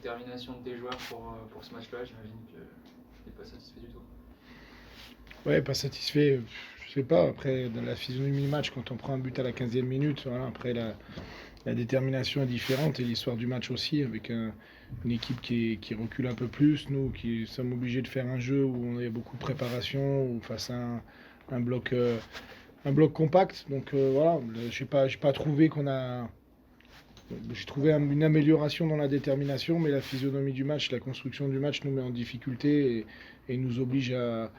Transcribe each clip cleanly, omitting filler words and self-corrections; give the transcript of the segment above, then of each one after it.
détermination de tes joueurs pour ce match-là, j'imagine que tu n'es pas satisfait du tout. Ouais, pas satisfait. Je sais pas, après, dans la physionomie du match, quand on prend un but à la 15e minute, voilà, après la détermination est différente et l'histoire du match aussi, avec une équipe qui recule un peu plus, nous qui sommes obligés de faire un jeu où on a beaucoup de préparation, ou face à un bloc, un bloc compact. Donc voilà, j'ai pas trouvé qu'on a. J'ai trouvé une amélioration dans la détermination, mais la physionomie du match, la construction du match nous met en difficulté et nous oblige à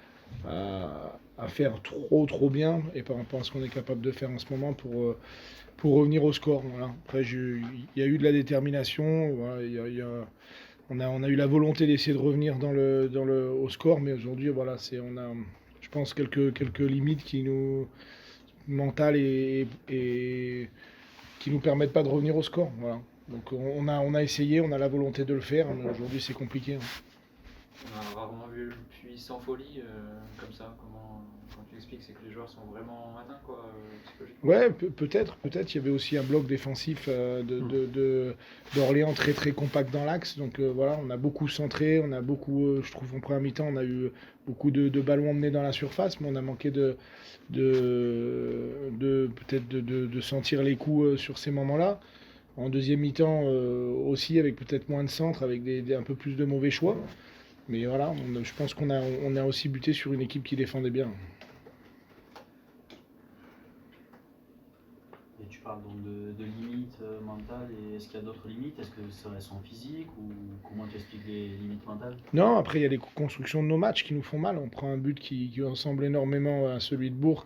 faire trop bien et par rapport à ce qu'on est capable de faire en ce moment pour revenir au score. Voilà. Après, il y a eu de la détermination, voilà, on a eu la volonté d'essayer de revenir au score, mais aujourd'hui, voilà, on a, je pense, quelques limites qui nous mentales et qui nous permettent pas de revenir au score. Voilà. Donc on a essayé, on a la volonté de le faire, mais aujourd'hui c'est compliqué. On a rarement vu le Puy sans folie, comme ça. Quand tu expliques, c'est que les joueurs sont vraiment atteints, quoi, psychologiquement. Ouais, peut-être. Il y avait aussi un bloc défensif d'Orléans très compact dans l'axe. Donc voilà, on a beaucoup centré, on a beaucoup, je trouve en première mi-temps, on a eu beaucoup de ballons emmenés dans la surface, mais on a manqué peut-être de sentir les coups sur ces moments-là. En deuxième mi-temps aussi, avec peut-être moins de centres, avec un peu plus de mauvais choix. Mais voilà, je pense on a aussi buté sur une équipe qui défendait bien. Et tu parles donc de limites mentales, et est-ce qu'il y a d'autres limites? Est-ce que elles sont physiques, ou comment tu expliques les limites mentales? Non, après il y a les constructions de nos matchs qui nous font mal. On prend un but qui ressemble énormément à celui de Bourg,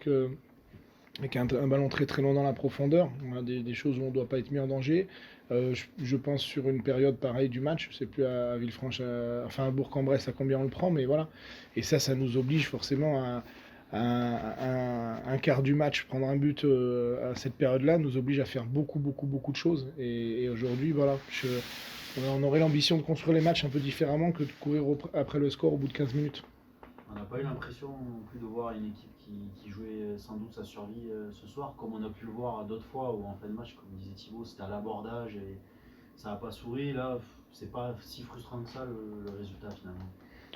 avec un ballon très long dans la profondeur. On a des choses où on ne doit pas être mis en danger. Je pense sur une période pareille du match, je ne sais plus à Villefranche, à Bourg-en-Bresse à combien on le prend, mais voilà. Et ça nous oblige forcément à un quart du match, prendre un but à cette période-là, nous oblige à faire beaucoup de choses. Et aujourd'hui, voilà, on aurait l'ambition de construire les matchs un peu différemment que de courir après le score au bout de 15 minutes. On n'a pas eu l'impression non plus de voir une équipe qui jouait sans doute sa survie ce soir, comme on a pu le voir d'autres fois, où en fin de match, comme disait Thibaut, c'était à l'abordage et ça n'a pas souri. Là, c'est pas si frustrant que ça le résultat finalement.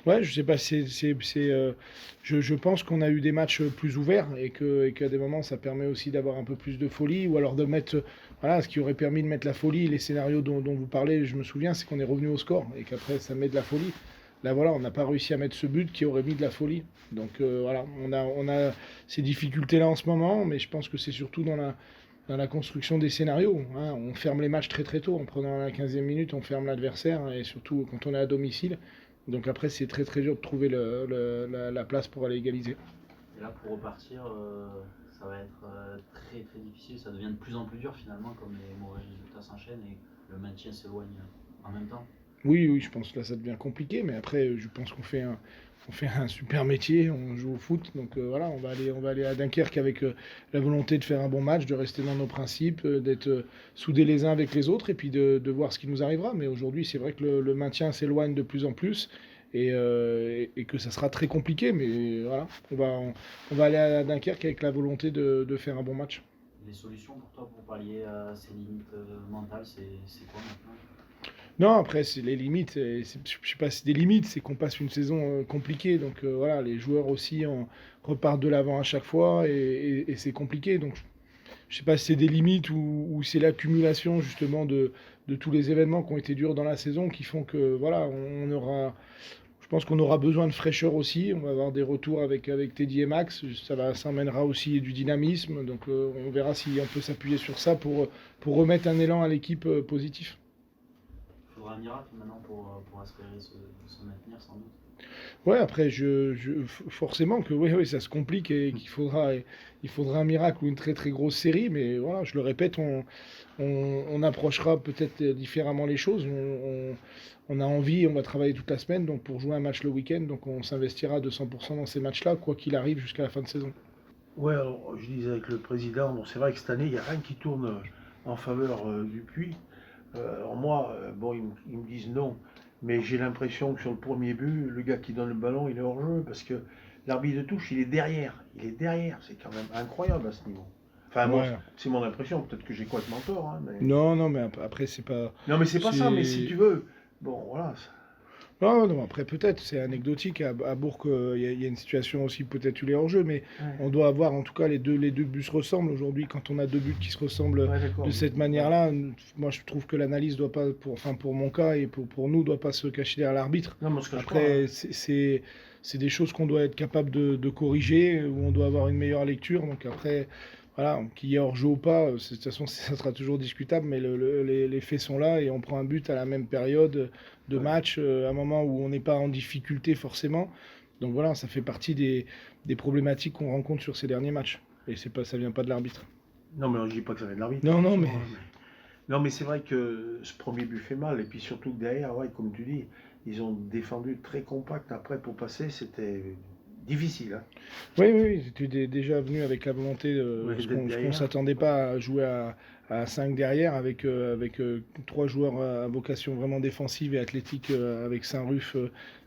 Ouais, je sais pas, je pense qu'on a eu des matchs plus ouverts et qu'à des moments ça permet aussi d'avoir un peu plus de folie ou alors de mettre, voilà, ce qui aurait permis de mettre la folie, les scénarios dont vous parlez, je me souviens, c'est qu'on est revenu au score et qu'après ça met de la folie. Là voilà, on n'a pas réussi à mettre ce but qui aurait mis de la folie. Donc voilà, on a ces difficultés-là en ce moment, mais je pense que c'est surtout dans la construction des scénarios. Hein. On ferme les matchs très tôt, en prenant la 15e minute, on ferme l'adversaire, et surtout quand on est à domicile. Donc après, c'est très dur de trouver la place pour aller égaliser. Et là, pour repartir, ça va être très difficile. Ça devient de plus en plus dur finalement, comme les mauvais résultats s'enchaînent et le maintien s'éloigne en même temps. Oui, je pense que là, ça devient compliqué, mais après, je pense qu'on fait un super métier, on joue au foot, donc voilà, on va aller à Dunkerque avec la volonté de faire un bon match, de rester dans nos principes, d'être soudés les uns avec les autres, et puis de voir ce qui nous arrivera. Mais aujourd'hui, c'est vrai que le maintien s'éloigne de plus en plus, et que ça sera très compliqué, mais voilà, on va aller à Dunkerque avec la volonté de faire un bon match. Les solutions pour toi pour pallier à ces limites mentales, c'est quoi maintenant? Non, après, c'est les limites. Je sais pas si c'est des limites, c'est qu'on passe une saison compliquée. Donc voilà, les joueurs aussi repartent de l'avant à chaque fois et c'est compliqué. Donc je sais pas si c'est des limites ou c'est l'accumulation justement de tous les événements qui ont été durs dans la saison qui font que voilà, je pense qu'on aura besoin de fraîcheur aussi. On va avoir des retours avec Teddy et Max. Ça emmènera aussi du dynamisme. Donc on verra si on peut s'appuyer sur ça pour remettre un élan à l'équipe positif. Il faudra un miracle maintenant pour espérer se maintenir sans doute. Ouais, après, forcément que oui, ça se complique et il faudra un miracle ou une très grosse série, mais voilà, je le répète, on approchera peut-être différemment les choses. On a envie, on va travailler toute la semaine donc pour jouer un match le week-end, donc on s'investira de 100% dans ces matchs-là, quoi qu'il arrive jusqu'à la fin de saison. Ouais, alors je disais avec le président, bon, c'est vrai que cette année, il n'y a rien qui tourne en faveur du Puy. Alors moi, bon, ils me disent non, mais j'ai l'impression que sur le premier but, le gars qui donne le ballon, il est hors jeu parce que l'arbitre de touche, il est derrière. Il est derrière, c'est quand même incroyable à ce niveau. Enfin, bon, Ouais. c'est mon impression, peut-être que j'ai complètement tort. Hein, mais... Non, mais après, c'est pas. Non, mais c'est pas ça, mais si tu veux, Bon, voilà. Non, non, après peut-être, c'est anecdotique. À Bourg, il y a une situation aussi, peut-être où il est hors jeu, mais Ouais, on doit avoir, en tout cas, les deux buts se ressemblent. Aujourd'hui, quand on a deux buts qui se ressemblent ouais, d'accord. de cette manière-là, moi je trouve que l'analyse doit pas, enfin pour mon cas et pour nous, doit pas se cacher derrière l'arbitre. Non, mais on se cache pas, Après, hein. c'est des choses qu'on doit être capable de corriger, où on doit avoir une meilleure lecture. Donc après, voilà, qu'il y ait hors-jeu ou pas, de toute façon, ça sera toujours discutable, mais les faits sont là et on prend un but à la même période de Ouais. match, à un moment où on n'est pas en difficulté forcément. Donc voilà, ça fait partie des problématiques qu'on rencontre sur ces derniers matchs. Et c'est pas, ça vient pas de l'arbitre. Non, mais on ne dit pas que ça vient de l'arbitre. Non, non, attention, mais hein, non, mais c'est vrai que ce premier but fait mal. Et puis surtout que derrière, ouais, comme tu dis, ils ont défendu très compact. Après, pour passer, c'était difficile, hein. oui, oui, oui, j'étais déjà venu avec la volonté, Ouais, parce d'être qu'on ne derrière. s'attendait pas à jouer à 5 derrière avec, trois joueurs à vocation vraiment défensive et athlétique, avec Saint-Ruf,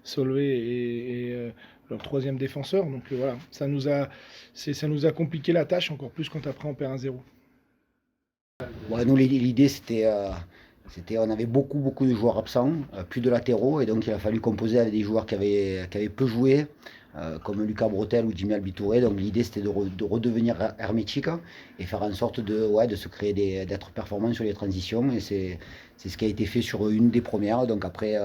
Solvay et leur troisième défenseur. Donc voilà, ça nous a compliqué la tâche, encore plus quand après on perd 1-0. Ouais, nous, l'idée, on avait beaucoup de joueurs absents, plus de latéraux, et donc il a fallu composer avec des joueurs qui avaient peu joué, comme Lucas Bretel ou Jimmy Albitouré. Donc l'idée, c'était de redevenir hermétique et faire en sorte de se créer d'être performant sur les transitions. Et c'est ce qui a été fait sur une des premières. Donc après,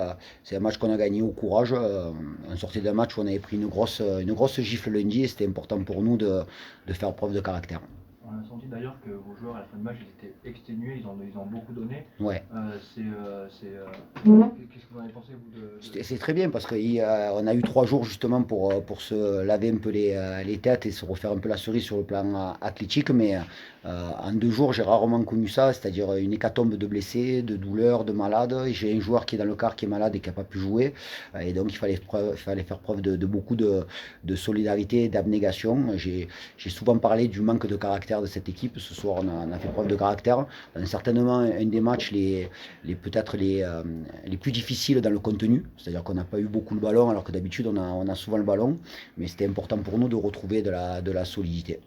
c'est un match qu'on a gagné au courage. On sortait d'un match où on avait pris une grosse gifle lundi, et c'était important pour nous de faire preuve de caractère. On a senti d'ailleurs que vos joueurs à la fin de match ils étaient exténués, ils ont beaucoup donné. Ouais. Qu'est-ce que vous en avez pensé vous C'est très bien parce qu'on a eu 3 jours justement pour se laver un peu les têtes et se refaire un peu la cerise sur le plan athlétique. Mais en 2 jours, j'ai rarement connu ça, c'est-à-dire une hécatombe de blessés, de douleurs, de malades. J'ai un joueur qui est dans le quart qui est malade et qui n'a pas pu jouer. Et donc il fallait faire preuve de beaucoup de solidarité et d'abnégation. J'ai souvent parlé du manque de caractère de cette équipe. Ce soir, on a fait preuve de caractère. Certainement un des matchs peut-être les plus difficiles dans le contenu, c'est-à-dire qu'on n'a pas eu beaucoup le ballon alors que d'habitude on a souvent le ballon, mais c'était important pour nous de retrouver de la solidité.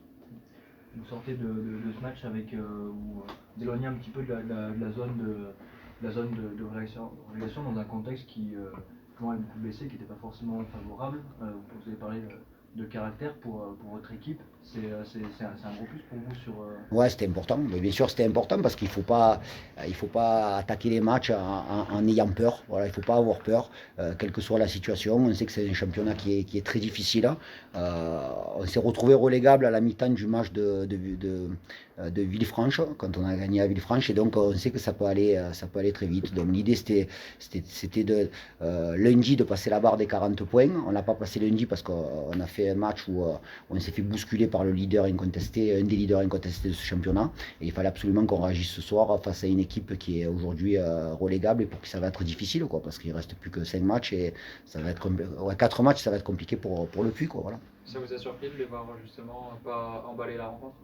Vous sortez de ce match avec vous éloignez un petit peu de la zone de relégation dans un contexte qui avec beaucoup de blessés qui n'était pas forcément favorable. Vous avez parlé de caractère pour votre équipe. C'est un gros plus pour vous sur. Ouais, c'était important. Mais bien sûr, c'était important parce qu'il faut pas attaquer les matchs en ayant peur. Voilà, il faut pas avoir peur, quelle que soit la situation. On sait que c'est un championnat qui est très difficile. On s'est retrouvé relégable à la mi-temps du match de Villefranche, quand on a gagné à Villefranche, et donc on sait que ça peut aller très vite. Donc l'idée c'était de lundi de passer la barre des 40 points. On l'a pas passé lundi parce qu'on a fait un match où on s'est fait bousculer par le leader incontesté, un des leaders incontestés de ce championnat. Et il fallait absolument qu'on réagisse ce soir face à une équipe qui est aujourd'hui relégable et pour qui ça va être difficile, quoi, parce qu'il ne reste plus que 5 matchs et ça va être 4 matchs, ça va être compliqué pour le Puy, quoi, voilà. Ça vous a surpris de les voir justement pas emballer la rencontre?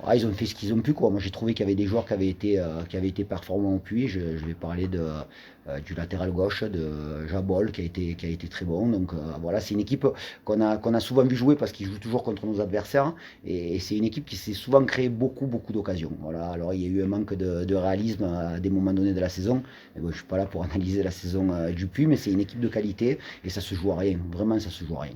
Ouais, ils ont fait ce qu'ils ont pu, quoi. Moi j'ai trouvé qu'il y avait des joueurs qui avaient été performants au Puy. Je vais parler du latéral gauche de Jabol qui a été très bon. Donc voilà, c'est une équipe qu'on a souvent vu jouer parce qu'ils jouent toujours contre nos adversaires. Et c'est une équipe qui s'est souvent créé beaucoup d'occasions. Voilà. Alors il y a eu un manque de réalisme à des moments donnés de la saison. Mais bon, je ne suis pas là pour analyser la saison du Puy, mais c'est une équipe de qualité et ça se joue à rien. Vraiment, ça se joue à rien.